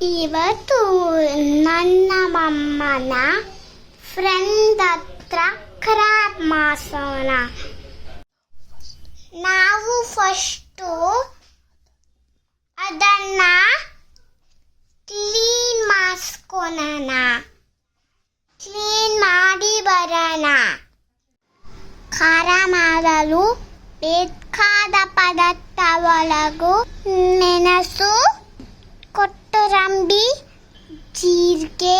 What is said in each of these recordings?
ಇವತ್ತು ನನ್ನ ಮಮ್ಮನ ಫ್ರೆಂಡ್ ಹತ್ರ ಕ್ರ್ಯಾಬ್ ಮಾಡ್ಸೋಣ. ನಾವು ಫಸ್ಟು ಅದನ್ನ ಕ್ಲೀನ್ ಮಾಡಿಸ್ಕೊಳೋಣ. ಕ್ಲೀನ್ ಮಾಡಿ ಬರೋಣ. ಖಾರ ಮಾಡಲು ಬೇಕಾದ ಪದಾರ್ಥ ಒಳಗು ಮೆಣಸು, ಕೊತ್ತಂಬರಿ, ಜೀರಿಗೆ,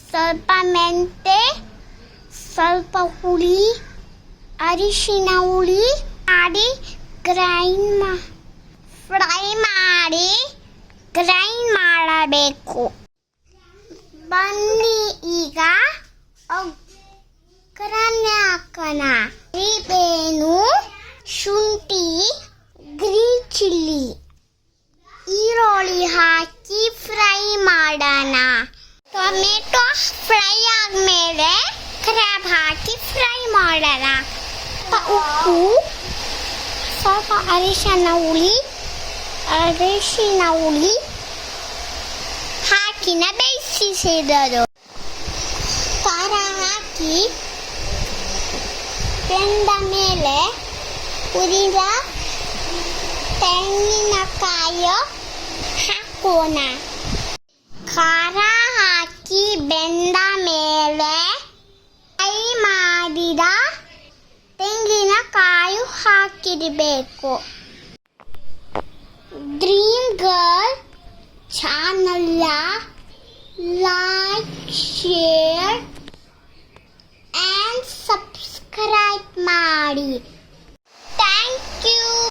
ಸ್ವಲ್ಪ ಮೆಂತೆ, ಸ್ವಲ್ಪ ಹುಳಿ, ಅರಿಶಿನ ಹುಳಿ ಮಾಡಿ ಫ್ರೈ ಮಾಡಿ ಗ್ರೈಂಡ್ ಮಾಡಬೇಕು. ಬನ್ನಿ ಈಗ ಒಗ್ಗರಣೆ ಹಾಕೋಣ. ಕರಿಬೇವು, ಶುಂಠಿ, ಗ್ರೀನ್ ಚಿಲ್ಲಿ, ಈರುಳ್ಳಿ ಹಾಕಿ ಫ್ರೈ ಮಾಡೋಣ. ಟೊಮೆಟೊ ಫ್ರೈ ಆದಮೇಲೆ ಕ್ರ್ಯಾಬ್ ಹಾಕಿ ಫ್ರೈ ಮಾಡೋಣ. ಉಪ್ಪು, ಸ್ವಲ್ಪ ಅರಿಶಿನ ಹುಳಿ ಹಾಕಿನ ಬೇಯಿಸಿಡೋದು. ಖಾರ ಹಾಕಿ ಬೆಂದ ಮೇಲೆ ಹುರಿದ ತೆಂಗಿನಕಾಯಿ ಹಾಕೋಣ. ಖಾರ ಹಾಕಿ ಬೆಂದ ಮೇಲೆ ಫ್ರೈ ಮಾಡಿದ ತೆಂಗಿನಕಾಯಿ ಹಾಕಿರಬೇಕು. Dream girl channel like, share and subscribe ಮಾಡಿ. Thank you.